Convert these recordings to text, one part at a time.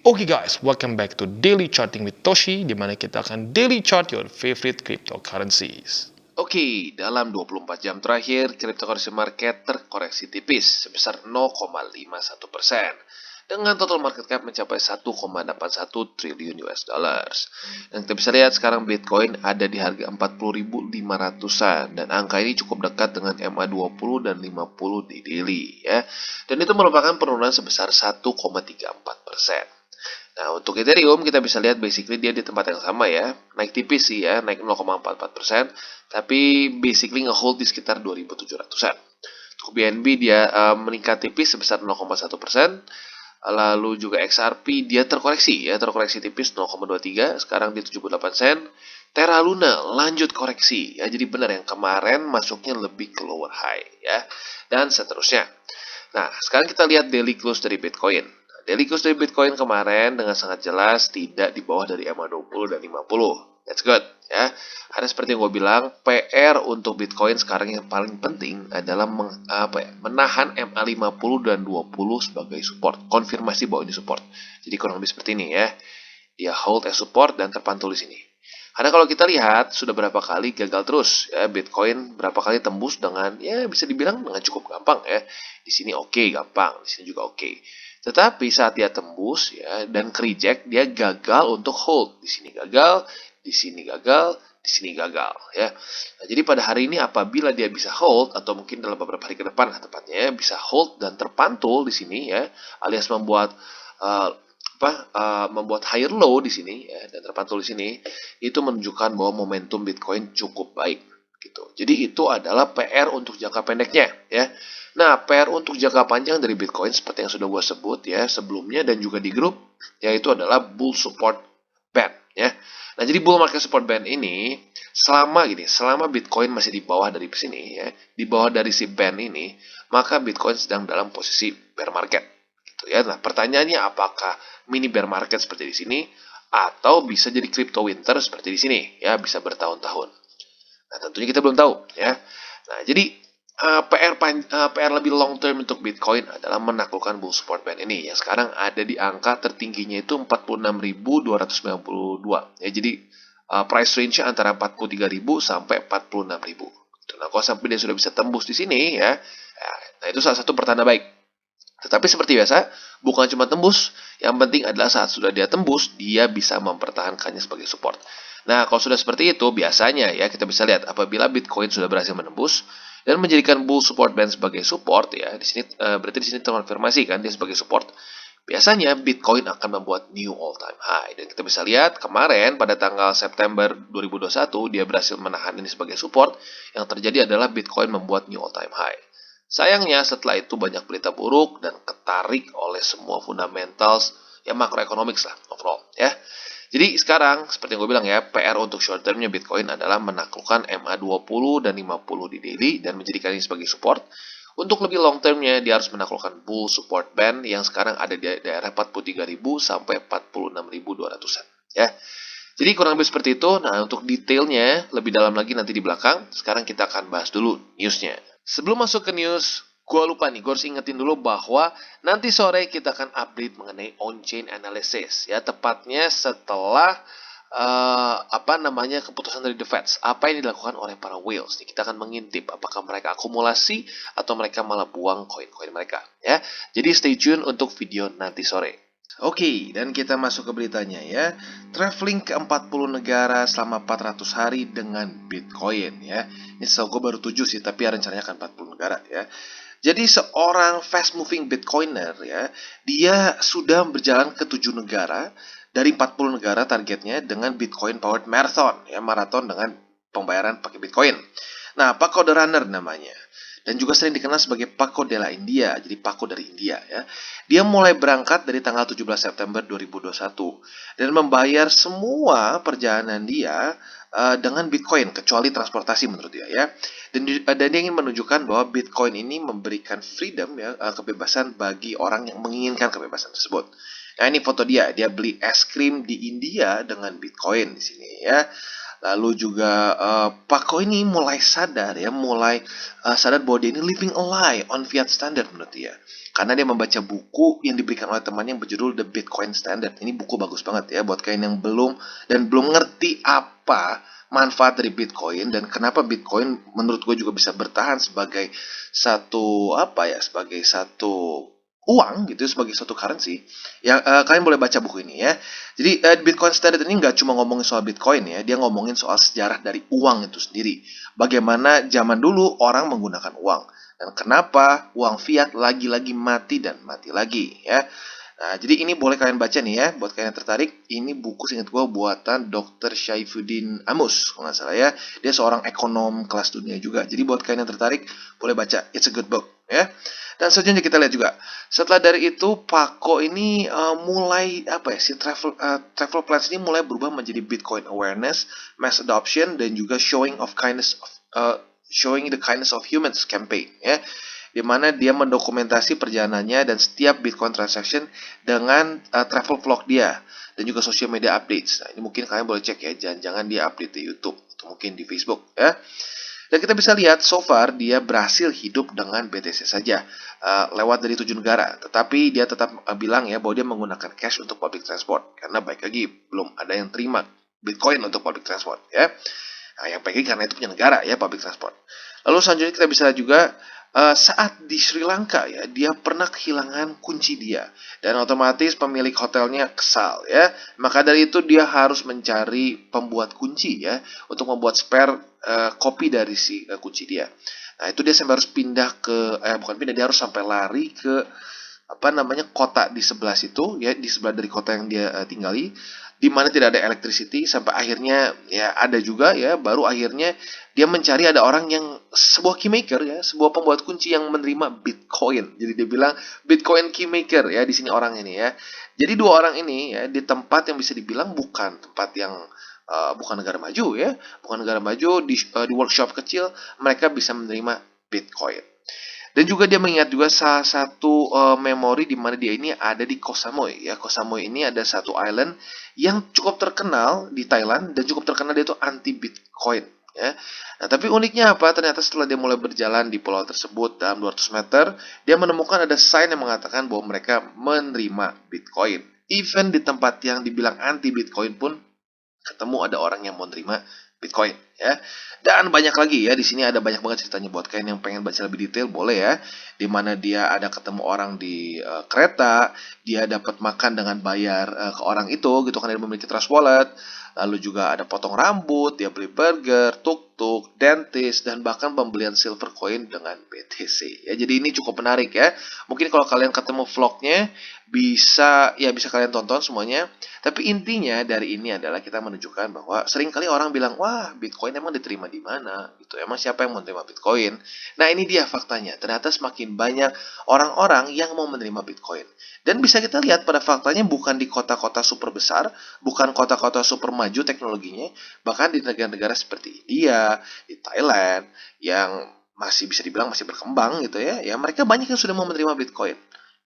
Oke guys, welcome back to Daily Charting with Toshi, di mana kita akan daily chart your favorite cryptocurrencies. Oke, dalam 24 jam terakhir, cryptocurrency market terkoreksi tipis sebesar 0,51%. Dengan total market cap mencapai 1,81 triliun US dollars. Dan kita bisa lihat sekarang Bitcoin ada di harga 40.500-an. Dan angka ini cukup dekat dengan MA20 dan 50 di daily. Ya. Dan itu merupakan penurunan sebesar 1,34%. Nah, untuk Ethereum kita bisa lihat basically dia di tempat yang sama ya. Naik tipis sih ya, naik 0,44%. Tapi basically nge-hold di sekitar 2.700-an. Untuk BNB dia meningkat tipis sebesar 0,1%. Lalu juga XRP dia terkoreksi tipis 0,23, sekarang di 78 sen. Terra Luna lanjut koreksi ya, jadi benar yang kemarin masuknya lebih ke lower high ya, dan seterusnya. Nah, sekarang kita lihat daily close dari Bitcoin. Daily close dari Bitcoin kemarin dengan sangat jelas tidak di bawah dari MA20 dan 50. That's good ya. Karena seperti yang gue bilang, PR untuk Bitcoin sekarang yang paling penting adalah menahan MA50 dan 20 sebagai support. Konfirmasi bahwa ini support. Jadi kurang lebih seperti ini ya. Dia hold as support dan terpantul di sini. Karena kalau kita lihat sudah berapa kali gagal terus ya, Bitcoin berapa kali tembus dengan ya bisa dibilang dengan cukup gampang ya. Di sini oke, gampang, di sini juga oke. Tetapi saat dia tembus ya dan reject, dia gagal untuk hold. Di sini gagal, di sini gagal, di sini gagal ya. Nah, jadi pada hari ini apabila dia bisa hold atau mungkin dalam beberapa hari ke depan tepatnya bisa hold dan terpantul di sini ya, alias membuat membuat higher low di sini ya, dan terpantul di sini, itu menunjukkan bahwa momentum Bitcoin cukup baik gitu. Jadi itu adalah PR untuk jangka pendeknya ya. Nah, PR untuk jangka panjang dari Bitcoin seperti yang sudah gue sebut ya sebelumnya dan juga di grup, yaitu adalah bull support band ya. Nah, jadi bull market support band ini selama Bitcoin masih di bawah dari sini ya, di bawah dari si band ini, maka Bitcoin sedang dalam posisi bear market gitu ya. Nah, pertanyaannya apakah mini bear market seperti di sini atau bisa jadi crypto winter seperti di sini ya, bisa bertahun-tahun. Nah, tentunya kita belum tahu ya. Nah, jadi PR lebih long term untuk Bitcoin adalah menaklukkan bull support band ini yang sekarang ada di angka tertingginya itu 46.292 ya. Jadi price range-nya antara 43.000 sampai 46.000. Nah, kalau sampai dia sudah bisa tembus di sini ya, nah itu salah satu pertanda baik. Tetapi seperti biasa, bukan cuma tembus, yang penting adalah saat sudah dia tembus, dia bisa mempertahankannya sebagai support. Nah, kalau sudah seperti itu, biasanya ya kita bisa lihat apabila Bitcoin sudah berhasil menembus dan menjadikan bull support band sebagai support ya, di sini berarti di sini terkonfirmasi kan dia sebagai support. Biasanya Bitcoin akan membuat new all time high dan kita bisa lihat kemarin pada tanggal September 2021 dia berhasil menahan ini sebagai support. Yang terjadi adalah Bitcoin membuat new all time high. Sayangnya setelah itu banyak berita buruk dan ketarik oleh semua fundamentals ya macroeconomics lah overall ya. Jadi sekarang seperti yang gue bilang ya, PR untuk short termnya Bitcoin adalah menaklukkan MA20 dan 50 di daily dan menjadikan ini sebagai support. Untuk lebih long termnya dia harus menaklukkan bull support band yang sekarang ada di daerah 43.000 sampai 46.200-an ya. Jadi kurang lebih seperti itu. Nah, untuk detailnya lebih dalam lagi nanti di belakang. Sekarang kita akan bahas dulu newsnya. Sebelum masuk ke news, gue lupa nih, gue harus ingetin dulu bahwa nanti sore kita akan update mengenai on-chain analysis. Ya, tepatnya setelah keputusan dari The Fed. Apa yang dilakukan oleh para whales. Nih, kita akan mengintip apakah mereka akumulasi atau mereka malah buang koin-koin mereka. Ya, jadi stay tune untuk video nanti sore. Oke, dan kita masuk ke beritanya ya. Traveling ke 40 negara selama 400 hari dengan Bitcoin ya. Ini setahu gue baru 7 sih, tapi rencananya akan 40 negara ya. Jadi seorang fast moving Bitcoiner ya, dia sudah berjalan ke 7 negara dari 40 negara targetnya dengan Bitcoin Powered Marathon ya, maraton dengan pembayaran pakai Bitcoin. Nah, Paco the Runner namanya. Dan juga sering dikenal sebagai Paco della India, jadi Paco dari India ya. Dia mulai berangkat dari tanggal 17 September 2021 dan membayar semua perjalanan dia dengan Bitcoin kecuali transportasi menurut dia ya. Dan dia ingin menunjukkan bahwa Bitcoin ini memberikan freedom ya, kebebasan bagi orang yang menginginkan kebebasan tersebut. Nah, ini foto dia beli es krim di India dengan Bitcoin di sini ya. Lalu juga Paco ini mulai sadar ya, sadar bahwa dia ini living a lie on fiat standard menurut dia. Karena dia membaca buku yang diberikan oleh temannya yang berjudul The Bitcoin Standard. Ini buku bagus banget ya buat kalian yang belum ngerti apa manfaat dari Bitcoin dan kenapa Bitcoin menurut gue juga bisa bertahan sebagai sebagai satu uang gitu, sebagai suatu currency. Ya, kalian boleh baca buku ini ya. Jadi Bitcoin Standard ini nggak cuma ngomongin soal Bitcoin ya, dia ngomongin soal sejarah dari uang itu sendiri. Bagaimana zaman dulu orang menggunakan uang dan kenapa uang fiat lagi-lagi mati dan mati lagi ya. Nah, jadi ini boleh kalian baca nih ya, buat kalian yang tertarik. Ini buku seingat gue buatan Dr. Syaifuddin Amus, kalau nggak salah ya. Dia seorang ekonom kelas dunia juga. Jadi buat kalian yang tertarik, boleh baca. It's a good book ya. Dan selanjutnya kita lihat juga. Setelah dari itu, Paco ini mulai si travel plans ini mulai berubah menjadi Bitcoin awareness, mass adoption, dan juga showing the kindness of humans campaign ya, di mana dia mendokumentasi perjalanannya dan setiap Bitcoin transaction dengan travel vlog dia dan juga social media updates. Nah, ini mungkin kalian boleh cek ya, jangan-jangan dia update di YouTube atau mungkin di Facebook ya. Dan kita bisa lihat so far dia berhasil hidup dengan BTC saja lewat dari 7 negara. Tetapi dia tetap bilang ya bahwa dia menggunakan cash untuk public transport karena baik lagi belum ada yang terima Bitcoin untuk public transport ya. Nah, yang baik lagi karena itu punya negara ya public transport. Lalu selanjutnya kita bisa lihat juga saat di Sri Lanka ya, dia pernah kehilangan kunci dia dan otomatis pemilik hotelnya kesal ya. Maka dari itu dia harus mencari pembuat kunci ya untuk membuat spare kopi dari si kunci dia. Nah, itu dia sampai harus pindah ke bukan pindah, dia harus sampai lari ke kota di sebelah situ ya, di sebelah dari kota yang dia tinggali, di mana tidak ada electricity, sampai akhirnya ya ada juga ya, baru akhirnya dia mencari ada orang yang sebuah keymaker ya, sebuah pembuat kunci yang menerima Bitcoin. Jadi dia bilang Bitcoin keymaker ya di sini orang ini ya. Jadi dua orang ini ya di tempat yang bisa dibilang bukan tempat yang bukan negara maju ya, bukan negara maju, di workshop kecil mereka bisa menerima Bitcoin. Dan juga dia mengingat juga salah satu memori di mana dia ini ada di Koh Samui ya. Koh Samui ini ada satu island yang cukup terkenal di Thailand dan cukup terkenal dia itu anti Bitcoin ya. Nah, tapi uniknya apa? Ternyata setelah dia mulai berjalan di pulau tersebut dalam 200 meter, dia menemukan ada sign yang mengatakan bahwa mereka menerima Bitcoin. Even di tempat yang dibilang anti Bitcoin pun ketemu ada orang yang mau terima Bitcoin ya. Dan banyak lagi ya, di sini ada banyak banget ceritanya buat kalian yang pengen baca lebih detail boleh ya. Di mana dia ada ketemu orang di kereta, dia dapat makan dengan bayar ke orang itu gitu kan, dia memiliki trust wallet. Lalu juga ada potong rambut, dia beli burger, tuk-tuk, dentist, dan bahkan pembelian silver coin dengan BTC. Ya, jadi ini cukup menarik ya. Mungkin kalau kalian ketemu vlognya bisa kalian tonton semuanya. Tapi intinya dari ini adalah kita menunjukkan bahwa seringkali orang bilang, wah Bitcoin emang diterima di mana? Gitu. Emang siapa yang mau menerima Bitcoin? Nah, ini dia faktanya. Ternyata semakin banyak orang-orang yang mau menerima Bitcoin. Dan bisa kita lihat pada faktanya bukan di kota-kota super besar, bukan kota-kota super maju teknologinya, bahkan di negara-negara seperti India, di Thailand, yang masih bisa dibilang masih berkembang gitu ya, ya mereka banyak yang sudah mau menerima Bitcoin.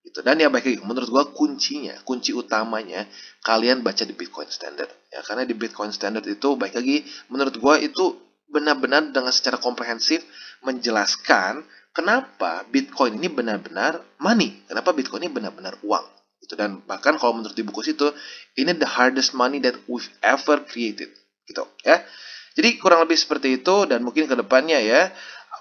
Gitu. Dan ya baik lagi, menurut gua kunci utamanya kalian baca di Bitcoin Standard ya, karena di Bitcoin Standard itu baik lagi menurut gua itu benar-benar dengan secara komprehensif menjelaskan kenapa Bitcoin ini benar-benar money, kenapa Bitcoin ini benar-benar uang gitu. Dan bahkan kalau menurut di buku situ, ini the hardest money that we've ever created gitu ya. Jadi kurang lebih seperti itu, dan mungkin kedepannya ya,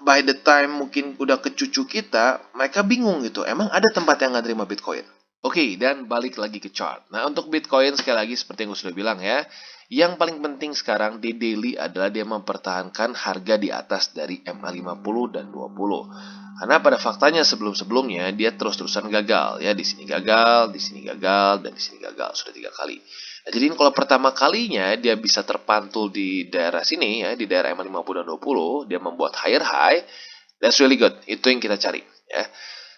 by the time mungkin udah ke cucu kita, mereka bingung gitu, emang ada tempat yang nggak terima Bitcoin. Oke, dan balik lagi ke chart. Nah, untuk Bitcoin sekali lagi seperti yang gue sudah bilang ya, yang paling penting sekarang di daily adalah dia mempertahankan harga di atas dari MA50 dan 20. Karena pada faktanya sebelum-sebelumnya dia terus-terusan gagal ya, di sini gagal, di sini gagal, dan di sini gagal sudah 3 kali. Nah, jadi kalau pertama kalinya dia bisa terpantul di daerah sini ya, di daerah MA50 dan 20, dia membuat higher high, that's really good. Itu yang kita cari ya.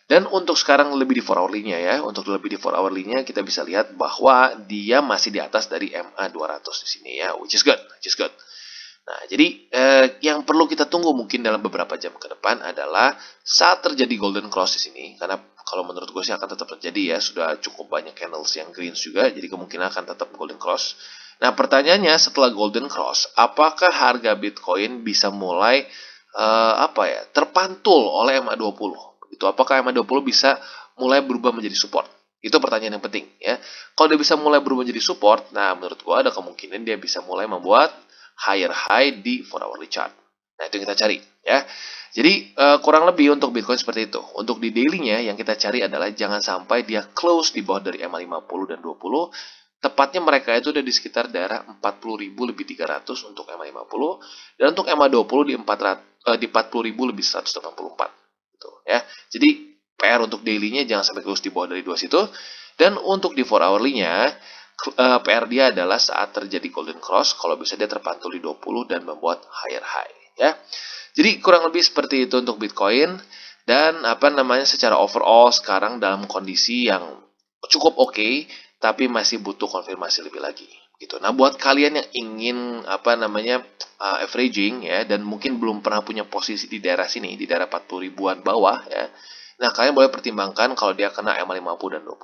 Dan untuk sekarang lebih di 4 hourly-nya ya, untuk lebih di 4 hourly-nya kita bisa lihat bahwa dia masih di atas dari MA200 di sini ya, which is good, which is good. Nah, jadi yang perlu kita tunggu mungkin dalam beberapa jam ke depan adalah saat terjadi golden cross di sini, karena kalau menurut gue sih akan tetap terjadi ya, sudah cukup banyak candles yang greens juga, jadi kemungkinan akan tetap golden cross. Nah, pertanyaannya setelah Golden Cross, apakah harga Bitcoin bisa mulai terpantul oleh MA20? Itu apakah MA20 bisa mulai berubah menjadi support? Itu pertanyaan yang penting ya. Kalau dia bisa mulai berubah menjadi support, nah menurut gua ada kemungkinan dia bisa mulai membuat higher high di 4 hourly chart. Nah, itu yang kita cari ya. Jadi kurang lebih untuk Bitcoin seperti itu. Untuk di daily-nya yang kita cari adalah jangan sampai dia close di bawah dari MA50 dan 20. Tepatnya mereka itu udah di sekitar daerah 40.000 lebih 300 untuk MA50 dan untuk MA20 di 40.000 lebih 184 gitu ya. Jadi PR untuk daily-nya jangan sampai close di bawah dari dua situ. Dan untuk di 4 hourly-nya PR dia adalah saat terjadi golden cross kalau bisa dia terpantul di 20 dan membuat higher high ya. Jadi kurang lebih seperti itu untuk Bitcoin dan secara overall sekarang dalam kondisi yang cukup oke, tapi masih butuh konfirmasi lebih lagi gitu. Nah, buat kalian yang ingin averaging ya dan mungkin belum pernah punya posisi di daerah sini, di daerah 40 ribuan bawah ya. Nah, kalian boleh pertimbangkan kalau dia kena MA50 dan 20.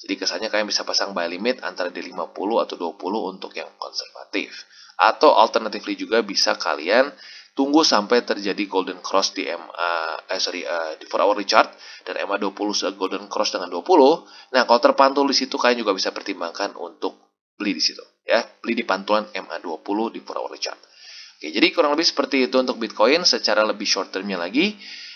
Jadi kesannya kalian bisa pasang buy limit antara di 50 atau 20 untuk yang konservatif. Atau alternatively juga bisa kalian tunggu sampai terjadi golden cross di di 4 hourly chart dan MA20 sudah golden cross dengan 20. Nah, kalau terpantul di situ kalian juga bisa pertimbangkan untuk beli di situ ya, beli di pantulan MA20 di 4 hourly chart. Oke, jadi kurang lebih seperti itu untuk Bitcoin secara lebih short termnya lagi.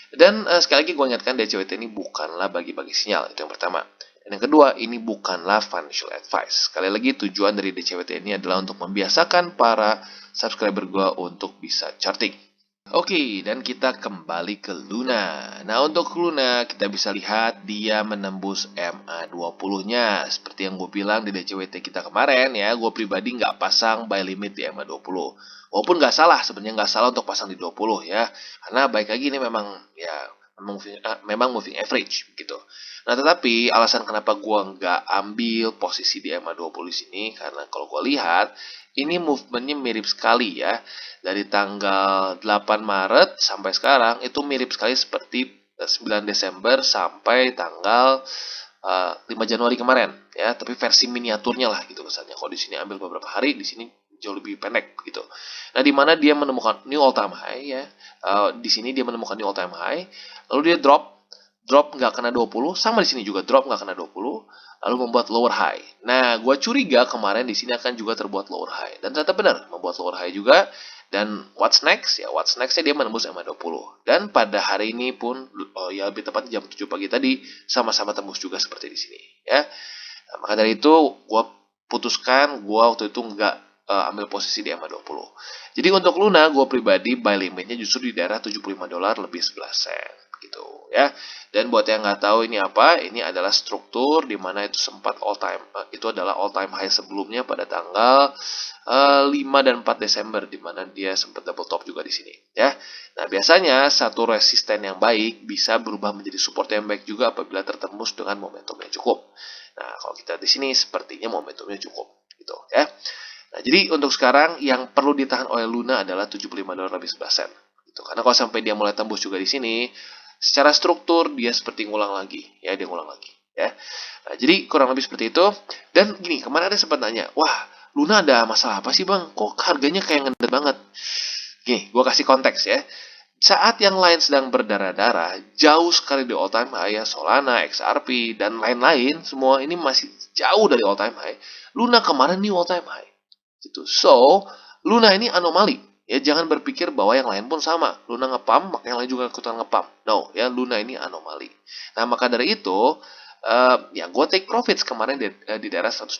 Dan sekali lagi gue ingatkan DCWT ini bukanlah bagi-bagi sinyal, itu yang pertama. Dan yang kedua, ini bukanlah financial advice. Sekali lagi tujuan dari DCWT ini adalah untuk membiasakan para subscriber gue untuk bisa charting. Oke, dan kita kembali ke Luna. Nah, untuk Luna kita bisa lihat dia menembus MA20-nya. Seperti yang gue bilang di DCWT kita kemarin ya, gue pribadi nggak pasang buy limit di MA20. Walaupun nggak salah, sebenarnya nggak salah untuk pasang di 20 ya. Karena baik lagi ini memang moving average gitu. Nah, tetapi alasan kenapa gue nggak ambil posisi di MA20 di sini, karena kalau gue lihat, ini movementnya mirip sekali ya. Dari tanggal 8 Maret sampai sekarang, itu mirip sekali seperti 9 Desember sampai tanggal 5 Januari kemarin ya, tapi versi miniaturnya lah gitu kesannya. Kalau di sini ambil beberapa hari, di sini jauh lebih pendek gitu. Nah, di mana dia menemukan new all time high ya. Di sini dia menemukan new all time high, lalu dia drop nggak kena 20, sama di sini juga drop nggak kena 20, lalu membuat lower high. Nah, gue curiga kemarin di sini akan juga terbuat lower high, dan ternyata benar membuat lower high juga. Dan what's next? Ya, what's nextnya dia menembus MA20. Dan pada hari ini pun, lebih tepat jam 7 pagi tadi, sama-sama tembus juga seperti di sini. Ya, nah, maka dari itu gue putuskan gue waktu itu nggak ambil posisi di MA20. Jadi untuk Luna, gue pribadi buy limitnya justru di daerah $75 lebih 11 sen gitu ya. Dan buat yang nggak tahu ini apa, ini adalah struktur di mana itu sempat itu adalah all time high sebelumnya pada tanggal 5 dan 4 Desember di mana dia sempat double top juga di sini ya. Nah, biasanya satu resisten yang baik bisa berubah menjadi support yang baik juga apabila tertembus dengan momentum yang cukup. Nah, kalau kita di sini sepertinya momentumnya cukup gitu ya. Nah, jadi untuk sekarang yang perlu ditahan oleh Luna adalah $75 lebih 11 sen. Gitu. Karena kalau sampai dia mulai tembus juga di sini, secara struktur dia seperti ngulang lagi, ya dia ngulang lagi, ya. Nah, jadi kurang lebih seperti itu. Dan gini, kemarin ada sempat nanya, wah Luna ada masalah apa sih bang? Kok harganya kayak ngendet banget? Gini, gue kasih konteks ya. Saat yang lain sedang berdarah-darah, jauh sekali di all time high ya, Solana, XRP, dan lain-lain, semua ini masih jauh dari all time high. Luna kemarin new all time high. Gitu. So, Luna ini anomali. Ya, jangan berpikir bahwa yang lain pun sama. Luna ngepam, maka yang lain juga ikutan ngepam. No, ya Luna ini anomali. Nah, maka dari itu, ya gue take profits kemarin di daerah $100.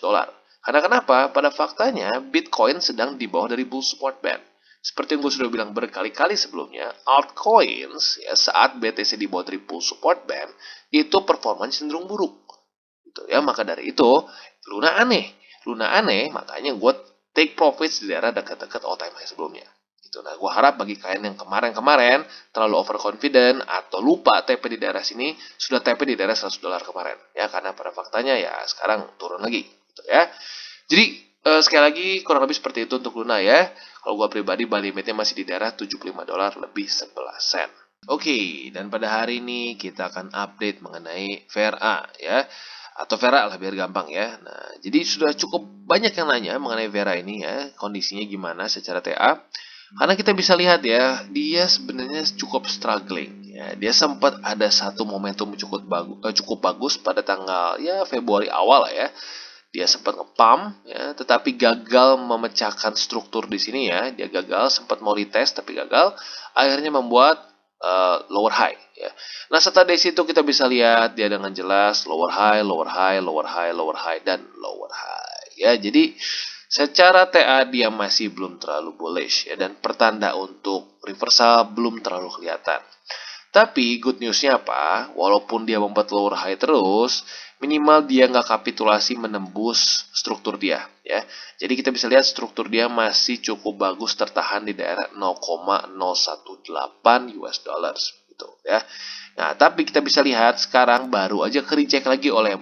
Karena kenapa? Pada faktanya, Bitcoin sedang di bawah dari bull support band. Seperti yang gue sudah bilang berkali-kali sebelumnya, altcoins ya saat BTC di bawah dari bull support band, itu performanya cenderung buruk. Gitu ya, maka dari itu, Luna aneh. Luna aneh, makanya gue take profits di daerah dekat-dekat all time high sebelumnya. Gitu. Nah, gue harap bagi kalian yang kemarin-kemarin terlalu overconfident atau lupa TP di daerah sini, sudah TP di daerah $100 kemarin. Ya, karena pada faktanya ya sekarang turun lagi. Gitu ya. Jadi, sekali lagi kurang lebih seperti itu untuk Luna ya. Kalau gue pribadi, buy limitnya masih di daerah $75 lebih 11 sen. Oke, dan pada hari ini kita akan update mengenai VRA ya. Atau Vera lah biar gampang ya. Nah, jadi sudah cukup banyak yang nanya mengenai Vera ini ya, kondisinya gimana secara TA. Karena kita bisa lihat ya, dia sebenarnya cukup struggling. Ya, dia sempat ada satu momentum cukup bagus pada tanggal ya Februari awal lah ya. Dia sempat ngepump ya, tetapi gagal memecahkan struktur di sini ya. Dia gagal, sempat mau retest tapi gagal. Akhirnya membuat lower high ya. Nah, setelah dari situ kita bisa lihat dia dengan jelas lower high, lower high, lower high, lower high dan lower high ya. Jadi secara TA dia masih belum terlalu bullish ya, dan pertanda untuk reversal belum terlalu kelihatan. Tapi good newsnya apa? Walaupun dia membuat lower high terus, minimal dia nggak kapitulasi menembus struktur dia ya. Jadi kita bisa lihat struktur dia masih cukup bagus tertahan di daerah 0,018 US dollars gitu ya. Nah, tapi kita bisa lihat sekarang baru aja ke-reject lagi oleh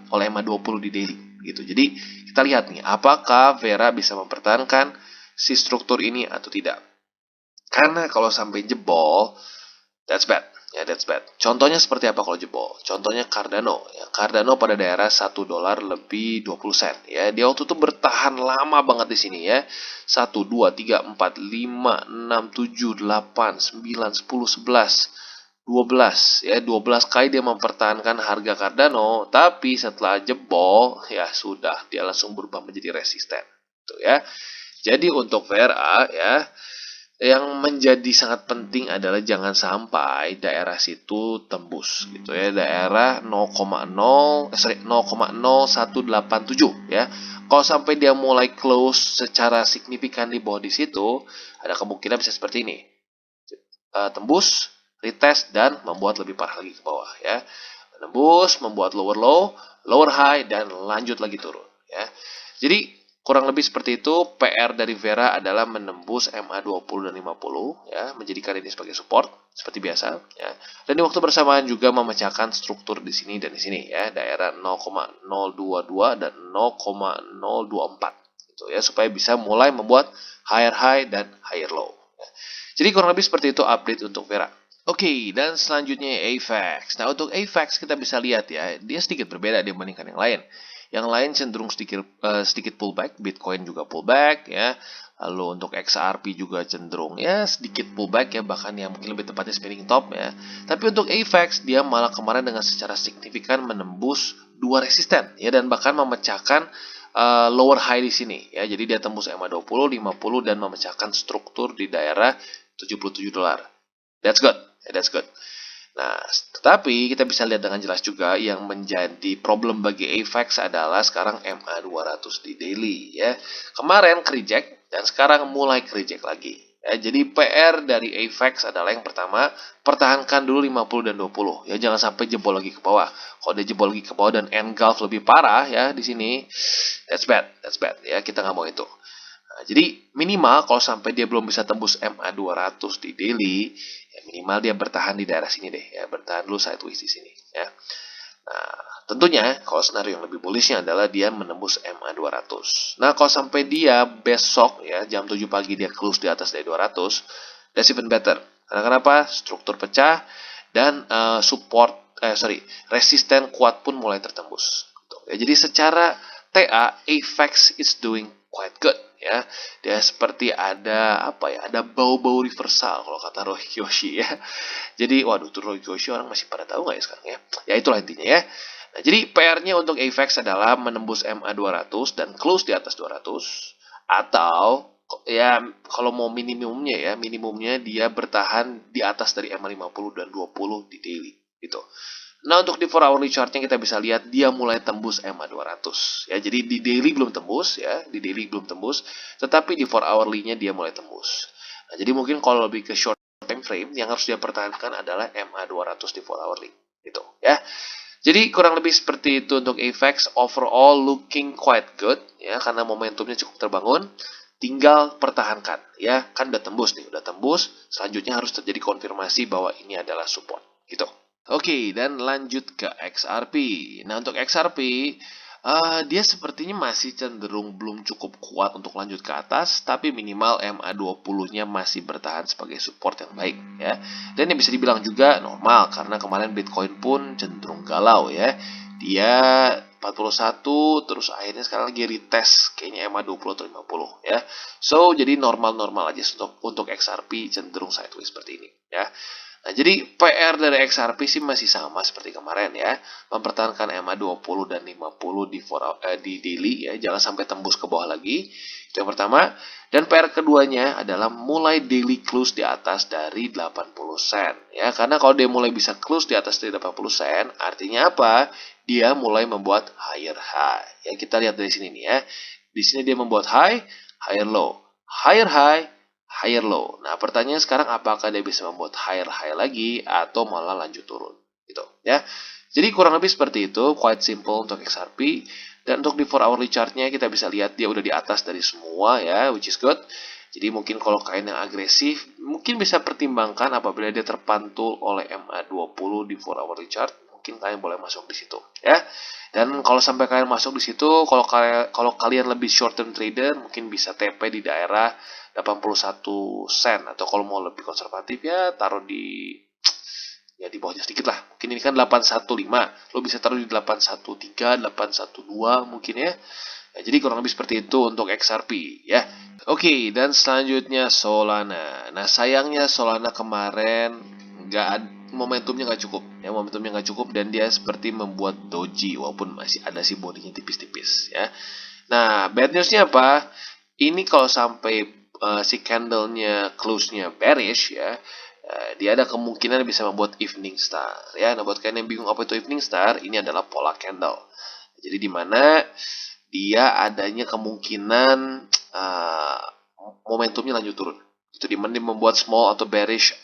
oleh MA20 di daily gitu. Jadi kita lihat nih apakah Vera bisa mempertahankan si struktur ini atau tidak. Karena kalau sampai jebol, that's bad. Ya, that's bad. Contohnya seperti apa kalau jebol? Contohnya Cardano. Ya, Cardano pada daerah 1 dolar lebih 20 sen. Ya, dia waktu itu bertahan lama banget di sini ya. 1, 2, 3, 4, 5, 6, 7, 8, 9, 10, 11, 12. Ya, 12 kali dia mempertahankan harga Cardano. Tapi setelah jebol, ya sudah. Dia langsung berubah menjadi resisten. Tuh ya. Jadi untuk VRA ya, yang menjadi sangat penting adalah jangan sampai daerah situ tembus gitu ya, daerah 0,0187 ya. Kalau sampai dia mulai close secara signifikan di bawah di situ, ada kemungkinan bisa seperti ini. Tembus, retest dan membuat lebih parah lagi ke bawah ya. Tembus, membuat lower low, lower high dan lanjut lagi turun ya. Jadi kurang lebih seperti itu. PR dari Vera adalah menembus MA20 dan 50 ya, menjadikan ini sebagai support seperti biasa ya. Dan di waktu bersamaan juga memecahkan struktur di sini dan di sini ya, daerah 0,022 dan 0,024 gitu ya, supaya bisa mulai membuat higher high dan higher low ya. Jadi kurang lebih seperti itu update untuk Vera. Oke, dan selanjutnya AVAX. Nah, untuk AVAX kita bisa lihat ya, dia sedikit berbeda dibandingkan yang lain. Yang lain cenderung sedikit pullback, Bitcoin juga pullback ya. Lalu untuk XRP juga cenderung ya sedikit pullback ya, bahkan yang mungkin lebih tepatnya spinning top ya. Tapi untuk AVAX dia malah kemarin dengan secara signifikan menembus dua resisten ya, dan bahkan memecahkan lower high di sini ya. Jadi dia tembus MA20, 50 dan memecahkan struktur di daerah 77 dolar. That's good. Yeah, that's good. Nah, tetapi kita bisa lihat dengan jelas juga yang menjadi problem bagi AVAX adalah sekarang MA200 di daily ya. Kemarin reject dan sekarang mulai reject lagi. Ya, jadi PR dari AVAX adalah yang pertama, pertahankan dulu 50 dan 20 ya, jangan sampai jebol lagi ke bawah. Kalau dia jebol lagi ke bawah dan engulf lebih parah ya di sini, that's bad ya, kita nggak mau itu. Nah, jadi minimal kalau sampai dia belum bisa tembus MA200 di daily, ya minimal dia bertahan di daerah sini deh ya, bertahan dulu sideways di sini ya. Nah, tentunya kalau skenario yang lebih bullishnya adalah dia menembus MA200. Nah, kalau sampai dia besok ya jam 7 pagi dia close di atas dari 200, that's even better. Karena kenapa? Struktur pecah dan resisten kuat pun mulai tertembus. Gitu. Ya, jadi secara TA, AVAX is doing quite good ya. Dia seperti ada ada bau-bau reversal kalau kata Roy Kiyoshi ya. Jadi waduh, tuh Roy Kiyoshi orang masih pada tahu nggak ya sekarang ya? Ya itulah intinya ya. Nah, jadi PR-nya untuk AVAX adalah menembus MA200 dan close di atas 200, atau ya kalau mau minimumnya dia bertahan di atas dari MA50 dan 20 di daily gitu. Nah, untuk di 4 hourly chartnya kita bisa lihat dia mulai tembus MA200 ya. Jadi di daily belum tembus ya, tetapi di 4 hourly-nya dia mulai tembus. Nah, jadi mungkin kalau lebih ke short time frame yang harus dia pertahankan adalah MA200 di 4 hourly gitu ya. Jadi kurang lebih seperti itu untuk AVAX. Overall looking quite good ya, karena momentumnya cukup terbangun. Tinggal pertahankan ya, kan udah tembus, selanjutnya harus terjadi konfirmasi bahwa ini adalah support gitu. Oke, dan lanjut ke XRP. Nah, untuk XRP, dia sepertinya masih cenderung belum cukup kuat untuk lanjut ke atas, tapi minimal MA20-nya masih bertahan sebagai support yang baik ya. Dan yang bisa dibilang juga normal, karena kemarin Bitcoin pun cenderung galau ya. Dia 41, terus akhirnya sekarang lagi retest kayaknya EMA 20 atau 50 ya. So, jadi normal-normal aja untuk XRP cenderung sideways seperti ini ya. Nah, jadi PR dari XRP sih masih sama seperti kemarin ya. Mempertahankan EMA 20 dan 50 di daily ya, jangan sampai tembus ke bawah lagi. Itu yang pertama. Dan PR keduanya adalah mulai daily close di atas dari 80 sen ya. Karena kalau dia mulai bisa close di atas dari 80 sen, artinya apa? Dia mulai membuat higher high. Ya, kita lihat dari sini nih ya. Di sini dia membuat high, higher low, higher high, higher low. Nah, pertanyaan sekarang apakah dia bisa membuat higher high lagi atau malah lanjut turun gitu ya. Jadi kurang lebih seperti itu, quite simple untuk XRP. Dan untuk di 4 hourly chartnya kita bisa lihat dia udah di atas dari semua ya, which is good. Jadi mungkin kalau kain yang agresif, mungkin bisa pertimbangkan apabila dia terpantul oleh MA20 di 4 hourly chart, mungkin kalian boleh masuk di situ ya. Dan kalau sampai kalian masuk di situ, kalau kalian lebih short term trader, mungkin bisa TP di daerah 81 sen, atau kalau mau lebih konservatif ya taruh di bawahnya sedikit lah. Mungkin ini kan 815, lo bisa taruh di 813, 812 mungkin ya. Nah, jadi kurang lebih seperti itu untuk XRP ya. Oke, dan selanjutnya Solana. Nah, sayangnya Solana kemarin momentumnya nggak cukup ya, momentumnya nggak cukup dan dia seperti membuat doji walaupun masih ada sih bodinya tipis-tipis ya. Nah, bad newsnya apa? Ini kalau sampai si candlenya close-nya bearish ya, dia ada kemungkinan bisa membuat evening star ya. Nah, buat kalian yang bingung apa itu evening star, ini adalah pola candle. Jadi di mana dia adanya kemungkinan momentumnya lanjut turun. Itu di mana dia membuat small bearish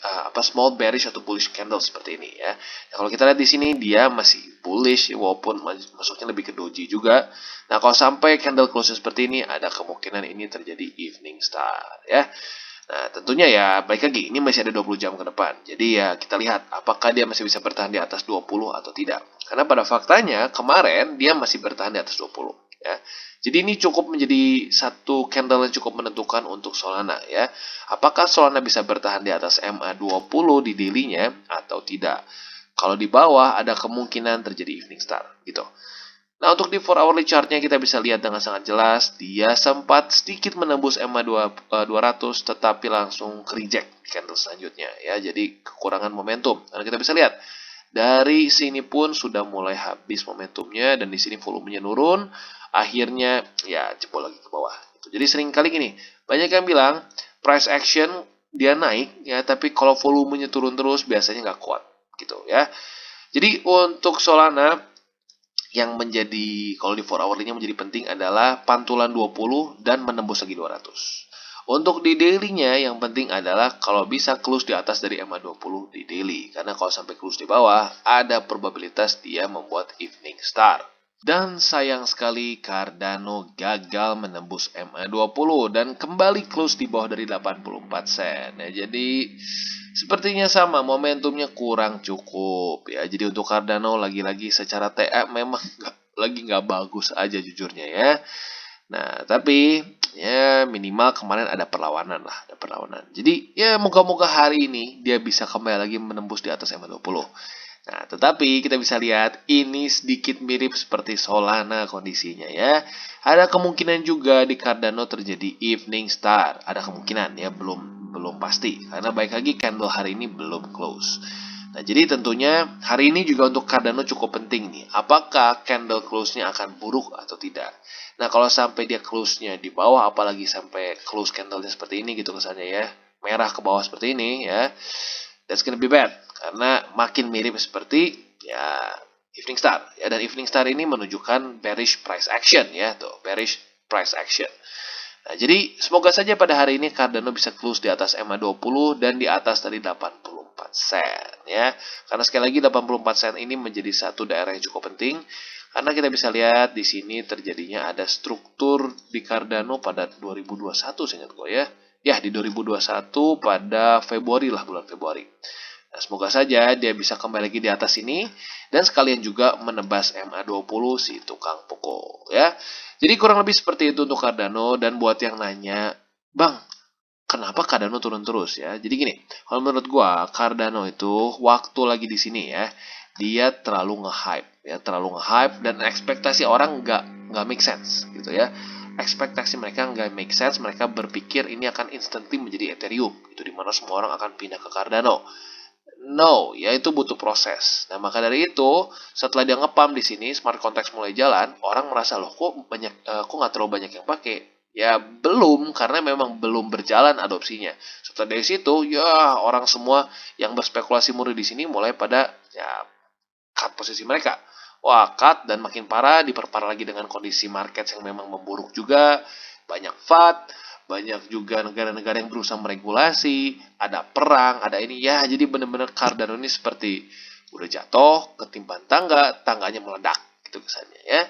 atau bullish candle seperti ini ya. Nah, kalau kita lihat di sini dia masih bullish walaupun masuknya lebih ke doji juga. Nah, kalau sampai candle close seperti ini ada kemungkinan ini terjadi evening star ya. Nah, tentunya ya baik lagi ini masih ada 20 jam ke depan. Jadi ya kita lihat apakah dia masih bisa bertahan di atas 20 atau tidak. Karena pada faktanya kemarin dia masih bertahan di atas 20 ya. Jadi ini cukup menjadi satu candle yang cukup menentukan untuk Solana ya. Apakah Solana bisa bertahan di atas MA20 di daily-nya atau tidak. Kalau di bawah ada kemungkinan terjadi evening star gitu. Nah, untuk di 4 hourly chart-nya kita bisa lihat dengan sangat jelas dia sempat sedikit menembus EMA 200 tetapi langsung reject di candle selanjutnya ya. Jadi kekurangan momentum. Karena kita bisa lihat dari sini pun sudah mulai habis momentumnya dan di sini volumenya nurun, akhirnya ya jebol lagi ke bawah. Jadi sering kali gini, banyak yang bilang price action dia naik ya, tapi kalau volumenya turun terus biasanya nggak kuat gitu ya. Jadi untuk Solana yang menjadi kalau di 4 hourly-nya menjadi penting adalah pantulan 20 dan menembus lagi 200. Untuk di daily-nya yang penting adalah kalau bisa close di atas dari MA20 di daily. Karena kalau sampai close di bawah, ada probabilitas dia membuat evening star. Dan sayang sekali Cardano gagal menembus MA20 dan kembali close di bawah dari 84 sen. Ya, jadi sepertinya sama, momentumnya kurang cukup ya. Jadi untuk Cardano lagi-lagi secara TA memang lagi nggak bagus aja jujurnya ya. Nah, tapi ya minimal kemarin ada perlawanan lah, ada perlawanan. Jadi ya moga-moga hari ini dia bisa kembali lagi menembus di atas MA20. Nah, tetapi kita bisa lihat ini sedikit mirip seperti Solana kondisinya ya. Ada kemungkinan juga di Cardano terjadi evening star. Ada kemungkinan ya, belum pasti. Karena baik lagi candle hari ini belum close. Nah, jadi tentunya hari ini juga untuk Cardano cukup penting nih. Apakah candle close-nya akan buruk atau tidak? Nah, kalau sampai dia close-nya di bawah, apalagi sampai close candle-nya seperti ini gitu kesannya ya. Merah ke bawah seperti ini ya. That's gonna be bad. Karena makin mirip seperti ya evening star. Ya, dan evening star ini menunjukkan bearish price action ya. Tuh, bearish price action. Nah, jadi semoga saja pada hari ini Cardano bisa close di atas MA20 dan di atas dari 84 sen ya. Karena sekali lagi 84 sen ini menjadi satu daerah yang cukup penting karena kita bisa lihat di sini terjadinya ada struktur di Cardano pada 2021 seingat gue ya. Ya, di 2021 pada Februari lah, bulan Februari. Nah, semoga saja dia bisa kembali lagi di atas ini dan sekalian juga menebas MA20 si tukang pukul ya. Jadi kurang lebih seperti itu untuk Cardano. Dan buat yang nanya, Bang, kenapa Cardano turun terus ya? Jadi gini, kalau menurut gua Cardano itu waktu lagi di sini ya, dia terlalu nge-hype ya, dan ekspektasi orang nggak make sense gitu ya. Ekspektasi mereka nggak make sense, mereka berpikir ini akan instantly menjadi Ethereum, itu dimana semua orang akan pindah ke Cardano. No, ya itu butuh proses. Nah, maka dari itu, setelah dia ngepam di sini, smart contracts mulai jalan, orang merasa loh kok nggak terlalu banyak yang pakai. Ya belum, karena memang belum berjalan adopsinya. Setelah dari situ, ya orang semua yang berspekulasi murni di sini mulai pada ya cut posisi mereka. Wah, cut dan makin parah, diperparah lagi dengan kondisi market yang memang memburuk juga, banyak FUD, banyak juga negara-negara yang berusaha meregulasi, ada perang, ada ini ya, jadi benar-benar Cardano ini seperti udah jatuh, ketimpan tangganya meledak gitu kesannya ya.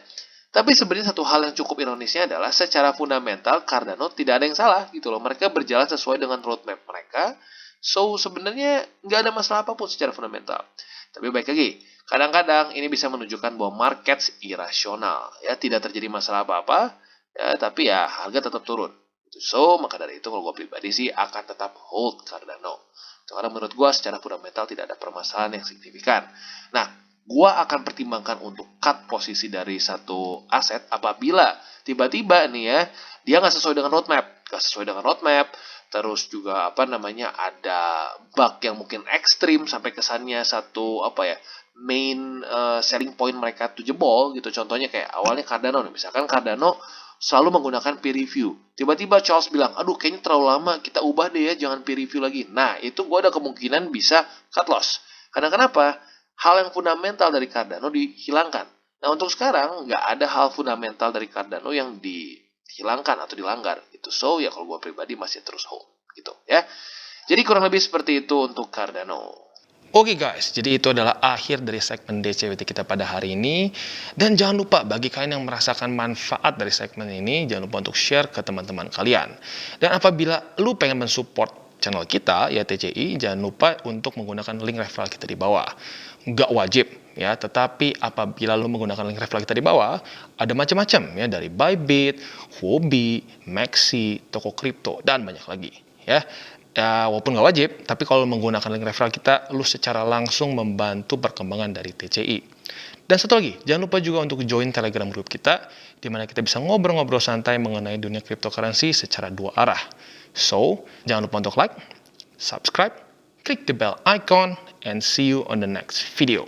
Tapi sebenarnya satu hal yang cukup ironisnya adalah secara fundamental Cardano tidak ada yang salah gitu loh. Mereka berjalan sesuai dengan roadmap mereka. So sebenarnya nggak ada masalah apapun secara fundamental. Tapi baik lagi, kadang-kadang ini bisa menunjukkan bahwa markets irasional ya, tidak terjadi masalah apa-apa ya, tapi ya harga tetap turun. So, maka dari itu kalau gue pribadi sih akan tetap hold Cardano. Karena menurut gue secara fundamental tidak ada permasalahan yang signifikan. Nah, gue akan pertimbangkan untuk cut posisi dari satu aset apabila tiba-tiba nih ya, dia nggak sesuai dengan roadmap. Terus juga ada bug yang mungkin ekstrim sampai kesannya satu main selling point mereka tuh jebol gitu. Contohnya kayak awalnya Cardano nih, misalkan Cardano selalu menggunakan peer review. Tiba-tiba Charles bilang, aduh kayaknya terlalu lama, kita ubah deh ya, jangan peer review lagi. Nah, itu gue ada kemungkinan bisa cut loss. Karena kenapa? Hal yang fundamental dari Cardano dihilangkan. Nah, untuk sekarang, nggak ada hal fundamental dari Cardano yang dihilangkan atau dilanggar. Gitu. So, ya kalau gue pribadi masih terus hold. Gitu ya. Jadi kurang lebih seperti itu untuk Cardano. Oke guys, jadi itu adalah akhir dari segmen DCWT kita pada hari ini. Dan jangan lupa bagi kalian yang merasakan manfaat dari segmen ini, jangan lupa untuk share ke teman-teman kalian. Dan apabila lu pengen mensupport channel kita, ya TCI, jangan lupa untuk menggunakan link referral kita di bawah. Nggak wajib ya, tetapi apabila lu menggunakan link referral kita di bawah, ada macam-macam ya, dari Bybit, Huobi, Maxi, toko kripto, dan banyak lagi ya. Ya, walaupun nggak wajib, tapi kalau menggunakan link referral kita, lu secara langsung membantu perkembangan dari TCI. Dan satu lagi, jangan lupa juga untuk join Telegram group kita, di mana kita bisa ngobrol-ngobrol santai mengenai dunia cryptocurrency secara dua arah. So, jangan lupa untuk like, subscribe, klik the bell icon, and see you on the next video.